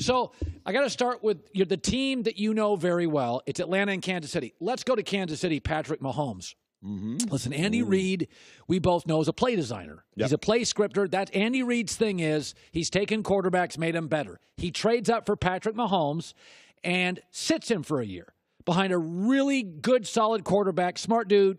So I got to start with the team that you know very well. It's Atlanta and Kansas City. Let's go to Kansas City, Patrick Mahomes. Listen, Andy Reid, we both know, is a play designer. Yep. He's a play scripter. That's Andy Reid's thing is he's taken quarterbacks, made them better. He trades up for Patrick Mahomes and sits him for a year behind a really good, solid quarterback, smart dude,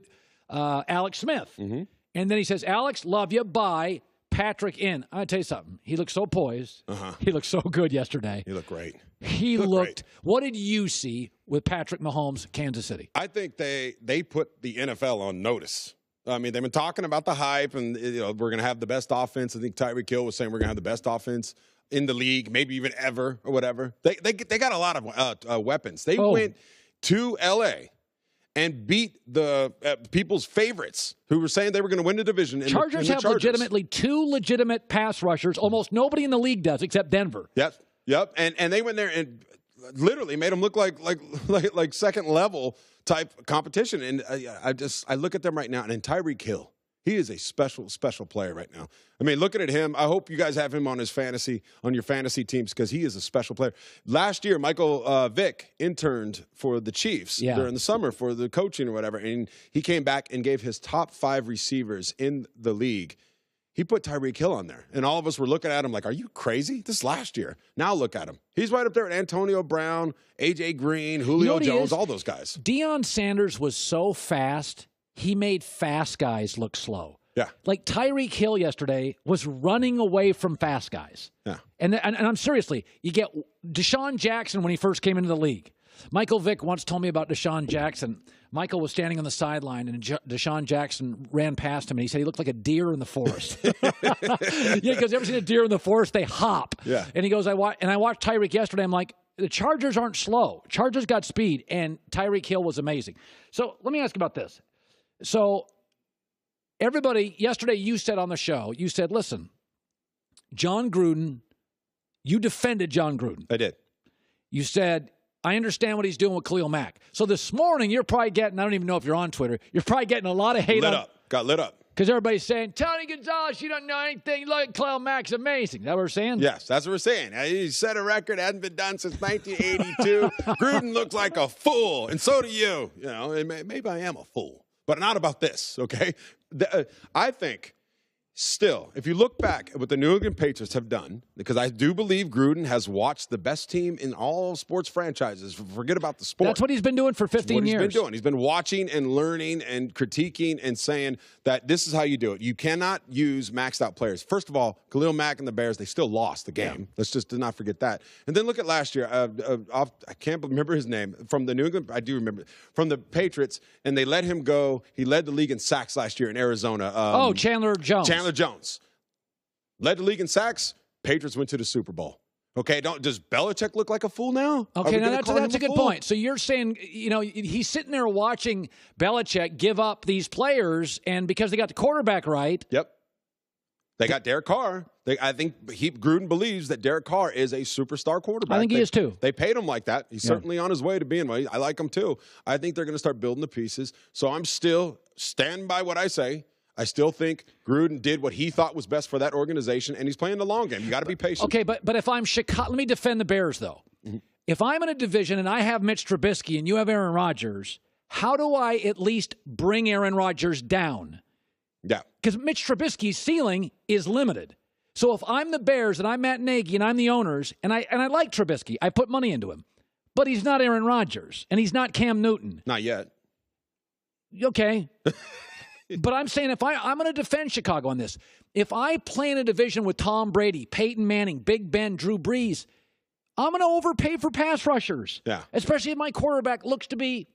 Alex Smith. And then he says, Alex, love you, bye. Patrick in. I'm going to tell you something. He looked so poised. He looked so good yesterday. He looked great. He looked great. What did you see with Patrick Mahomes, Kansas City? I think they put the NFL on notice. I mean, they've been talking about the hype, and we're going to have the best offense. I think Tyreek Hill was saying we're going to have the best offense in the league, maybe even ever or whatever. They got a lot of weapons. They went to L.A. and beat the people's favorites who were saying they were going to win the division. Chargers have legitimately two legitimate pass rushers. Almost nobody in the league does except Denver. Yep. And they went there and literally made them look like second level type competition. And I look at them right now, and Tyreek Hill, he is a special player right now. I mean, looking at him, I hope you guys have him on your fantasy teams because he is a special player. Last year, Michael Vick interned for the Chiefs during the summer for the coaching or whatever, and he came back and gave his top 5 receivers in the league. He put Tyreek Hill on there, and all of us were looking at him like, are you crazy? This is last year. Now look at him. He's right up there with Antonio Brown, A.J. Green, Julio Jones, all those guys. Deion Sanders was so fast, he made fast guys look slow. Yeah. Like Tyreek Hill yesterday was running away from fast guys. Yeah. And I'm seriously, you get Deshaun Jackson when he first came into the league. Michael Vick once told me about Deshaun Jackson. Michael was standing on the sideline, and Deshaun Jackson ran past him, and he said he looked like a deer in the forest. Yeah, because ever seen a deer in the forest? They hop. Yeah. And he goes, I watched Tyreek yesterday. I'm like, the Chargers aren't slow. Chargers got speed, and Tyreek Hill was amazing. So let me ask you about this. So everybody, yesterday you said on the show, you said, listen, John Gruden, you defended John Gruden. I did. You said, I understand what he's doing with Khalil Mack. So this morning, you're probably getting, I don't even know if you're on Twitter, you're probably getting a lot of hate. Got lit up. Because everybody's saying, Tony Gonzalez, you don't know anything. Look, Khalil Mack's amazing. Is that what we're saying? Yes, that's what we're saying. He set a record, hadn't been done since 1982. Gruden looks like a fool, and so do you. You know, maybe I am a fool, but not about this, okay? I think still, if you look back at what the New England Patriots have done, because I do believe Gruden has watched the best team in all sports franchises. Forget about the sport. That's what he's been doing for 15 years. He's been doing. He's been watching and learning and critiquing and saying that this is how you do it. You cannot use maxed out players. First of all, Khalil Mack and the Bears, they still lost the game. Yeah. Let's just not forget that. And then look at last year. I can't remember his name. From the New England, I do remember. From the Patriots, and they let him go. He led the league in sacks last year in Arizona. Chandler Jones. Chandler Jones. Led the league in sacks. Patriots went to the Super Bowl. Okay, does Belichick look like a fool now? Okay, now that's a good point. So you're saying, you know, he's sitting there watching Belichick give up these players, and because they got the quarterback right. Yep. They got Derek Carr. I think Gruden believes that Derek Carr is a superstar quarterback. I think he is too. They paid him like that. He's certainly on his way to being one. I like him too. I think they're going to start building the pieces. So I'm still stand by what I say. I still think Gruden did what he thought was best for that organization, and he's playing the long game. You got to be patient. Okay, but if I'm Chicago, let me defend the Bears, though. If I'm in a division and I have Mitch Trubisky and you have Aaron Rodgers, how do I at least bring Aaron Rodgers down? Yeah. Because Mitch Trubisky's ceiling is limited. So if I'm the Bears and I'm Matt Nagy and I'm the owners, and I like Trubisky, I put money into him, but he's not Aaron Rodgers, and he's not Cam Newton. Not yet. Okay. But I'm saying I'm going to defend Chicago on this. If I play in a division with Tom Brady, Peyton Manning, Big Ben, Drew Brees, I'm going to overpay for pass rushers. Yeah. Especially if my quarterback looks to be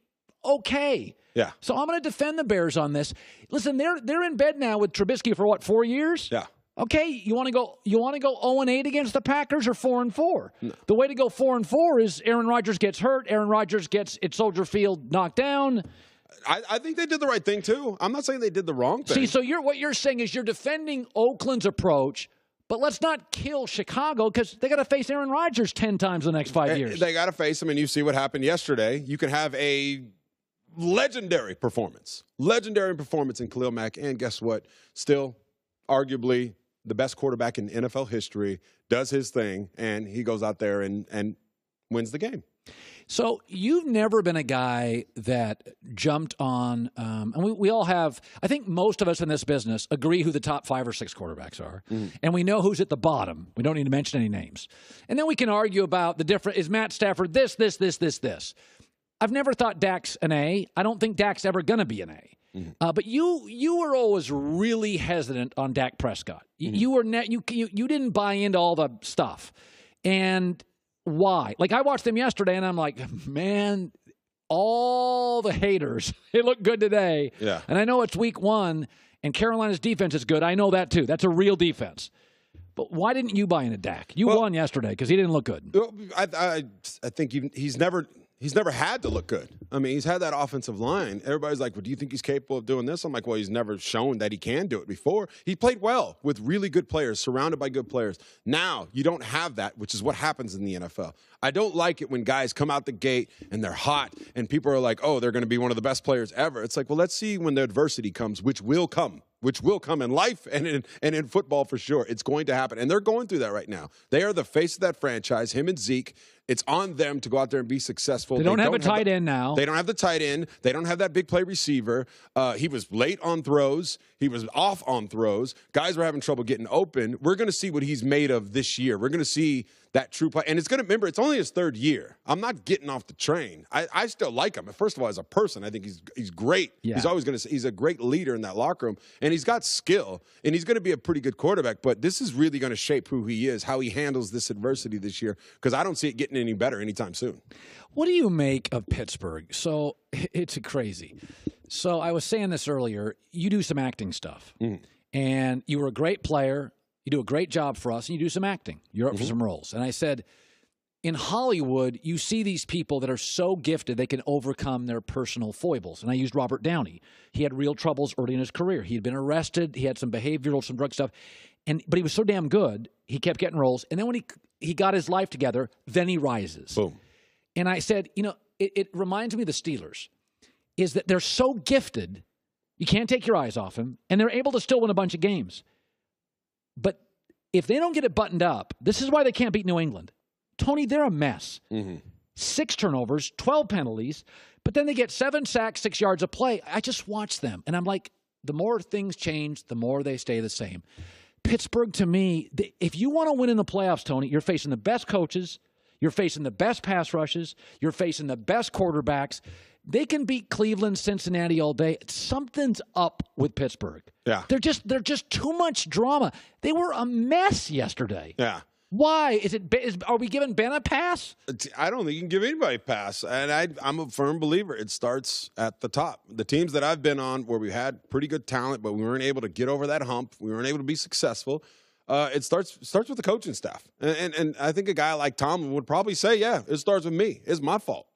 okay. Yeah. So I'm going to defend the Bears on this. Listen, they're in bed now with Trubisky for what, 4 years? Yeah. Okay, you want to go 0-8 against the Packers or 4-4? No. The way to go 4-4 is Aaron Rodgers gets hurt, Aaron Rodgers gets at Soldier Field knocked down. I think they did the right thing, too. I'm not saying they did the wrong thing. See, so what you're saying is you're defending Oakland's approach, but let's not kill Chicago because they got to face Aaron Rodgers 10 times in the next 5 years. They got to face him, and you see what happened yesterday. You can have a legendary performance in Khalil Mack, and guess what? Still, arguably, the best quarterback in NFL history, does his thing, and he goes out there and wins the game. So you've never been a guy that jumped on, and we all have, I think most of us in this business agree who the top 5 or 6 quarterbacks are, and we know who's at the bottom. We don't need to mention any names. And then we can argue about the different, is Matt Stafford this? I've never thought Dak's an A. I don't think Dak's ever going to be an A. But you were always really hesitant on Dak Prescott. You didn't buy into all the stuff. And why? Like, I watched them yesterday, and I'm like, man, all the haters, they look good today. Yeah. And I know it's week 1, and Carolina's defense is good. I know that, too. That's a real defense. But why didn't you buy into Dak? You won yesterday because he didn't look good. I think he's never had to look good. I mean, he's had that offensive line. Everybody's like, well, do you think he's capable of doing this? I'm like, well, he's never shown that he can do it before. He played well with really good players, surrounded by good players. Now, you don't have that, which is what happens in the NFL. I don't like it when guys come out the gate and they're hot and people are like, oh, they're going to be one of the best players ever. It's like, well, let's see when the adversity comes, which will come in life and in football for sure. It's going to happen. And they're going through that right now. They are the face of that franchise, him and Zeke. It's on them to go out there and be successful. They don't have a tight end now. They don't have the tight end. They don't have that big play receiver. He was late on throws. He was off on throws. Guys were having trouble getting open. We're going to see what he's made of this year. We're going to see that true play. And it's going to, remember, it's only his 3rd year. I'm not getting off the train. I still like him. First of all, as a person, I think he's great. Yeah. He's always going to, he's a great leader in that locker room. And he's got skill. And he's going to be a pretty good quarterback. But this is really going to shape who he is, how he handles this adversity this year. Because I don't see it getting any better anytime soon. What do you make of Pittsburgh? So it's crazy. So I was saying this earlier. You do some acting stuff. And you were a great player. You do a great job for us, and you do some acting. You're up for some roles. And I said, in Hollywood, you see these people that are so gifted they can overcome their personal foibles. And I used Robert Downey. He had real troubles early in his career. He had been arrested. He had some behavioral, some drug stuff. But he was so damn good, he kept getting roles. And then when he got his life together, then he rises. Boom. And I said, it reminds me of the Steelers, is that they're so gifted, you can't take your eyes off them, and they're able to still win a bunch of games. But if they don't get it buttoned up, this is why they can't beat New England. Tony, they're a mess. 6 turnovers, 12 penalties, but then they get 7 sacks, 6 yards of play. I just watch them, and I'm like, the more things change, the more they stay the same. Pittsburgh, to me, if you want to win in the playoffs, Tony, you're facing the best coaches, you're facing the best pass rushes, you're facing the best quarterbacks. They can beat Cleveland, Cincinnati all day. Something's up with Pittsburgh. Yeah. They're just too much drama. They were a mess yesterday. Yeah. Why? Are we giving Ben a pass? I don't think you can give anybody a pass. And I'm a firm believer. It starts at the top. The teams that I've been on where we had pretty good talent, but we weren't able to get over that hump, we weren't able to be successful, it starts with the coaching staff. And I think a guy like Tomlin would probably say, yeah, it starts with me. It's my fault.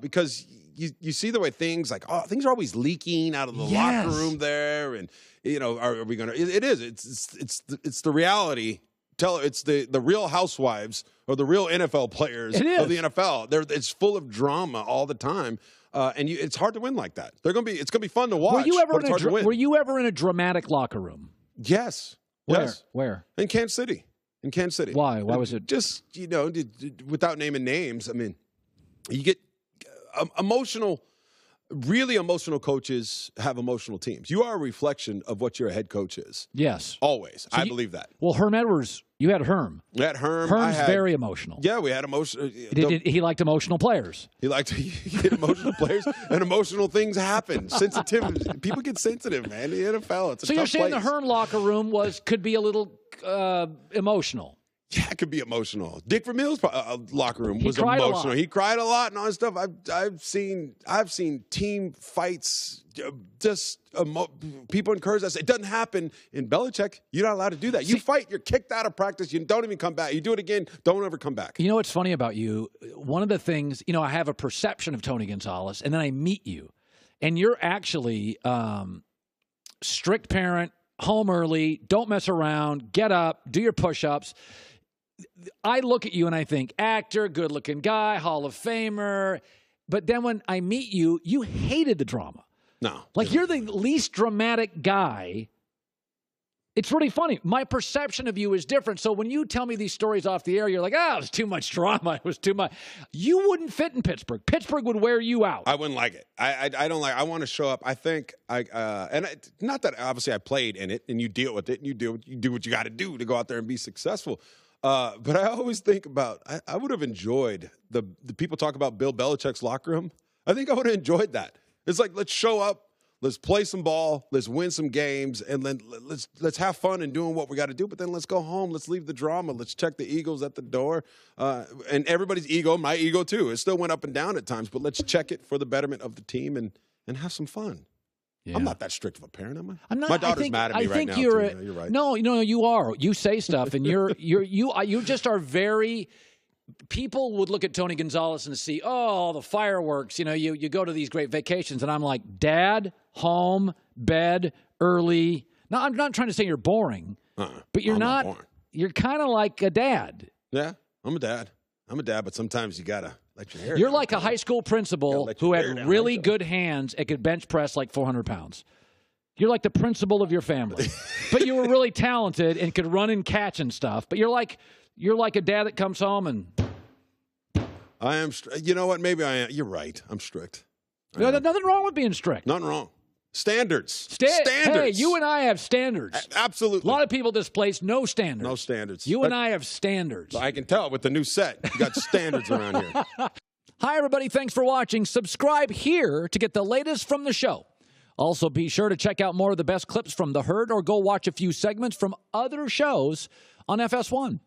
Because you see the way things are always leaking out of the locker room there. And, are we going to – it is. It's the reality. It's the Real Housewives or the real NFL players of the NFL. It's full of drama all the time, and it's hard to win like that. It's going to be fun to watch. Were you ever in a dramatic locker room? Yes. Where? Yes. Where? In Kansas City. Why? Why was it? Just without naming names. I mean, you get emotional. Really emotional coaches have emotional teams. You are a reflection of what your head coach is. Yes. Always. I believe that. Well, Herm Edwards, you had Herm. We had Herm. Herm's very emotional. Yeah, we had emotional. He liked emotional players. He get emotional players, and emotional things happen. Sensitivity. People get sensitive, man. The NFL, it's a So you're tough saying place. the Herm locker room could be a little emotional? Yeah, it could be emotional. Dick Vermeil's locker room was emotional. He cried a lot and all that stuff. I've seen team fights, people encourage us. It doesn't happen in Belichick. You're not allowed to do that. You fight, you're kicked out of practice. You don't even come back. You do it again, don't ever come back. You know what's funny about you? One of the things, I have a perception of Tony Gonzalez, and then I meet you, and you're actually strict parent, home early, don't mess around, get up, do your push-ups. I look at you and I think, actor, good-looking guy, Hall of Famer. But then when I meet you, you hated the drama. No. Like, you're the least dramatic guy. It's really funny. My perception of you is different. So when you tell me these stories off the air, you're like, it was too much drama. It was too much. You wouldn't fit in Pittsburgh. Pittsburgh would wear you out. I wouldn't like it. I don't like. I want to show up. I think not that obviously I played in it, and you deal with it, and you do what you got to do to go out there and be successful. But I always think about I would have enjoyed the people talk about Bill Belichick's locker room. I think I would have enjoyed that. It's like, let's show up. Let's play some ball. Let's win some games, and then let's have fun in doing what we got to do. But then let's go home. Let's leave the drama. Let's check the egos at the door, and everybody's ego, my ego too. It still went up and down at times, but let's check it for the betterment of the team and have some fun. Yeah. I'm not that strict of a parent, am I? I'm not. My daughter's mad at me right now. You're right. No, you are. You say stuff, and you just are very. People would look at Tony Gonzalez and see, the fireworks. You go to these great vacations, and I'm like, Dad, home, bed, early. Now, I'm not trying to say you're boring, but you're not. You're kind of like a dad. Yeah, I'm a dad. But sometimes you gotta let your hair. You're down. like a high school principal who had really good hands and could bench press like 400 pounds. You're like the principal of your family, but you were really talented and could run and catch and stuff. But you're like a dad that comes home and. I am. You know what? Maybe I am. You're right. I'm strict. There's nothing wrong with being strict. Nothing wrong. Standards. Standards. Hey, you and I have standards. Absolutely. A lot of people this place, no standards. No standards. You and I have standards. I can tell with the new set. You got standards around here. Hi, everybody. Thanks for watching. Subscribe here to get the latest from the show. Also, be sure to check out more of the best clips from The Herd or go watch a few segments from other shows on FS1.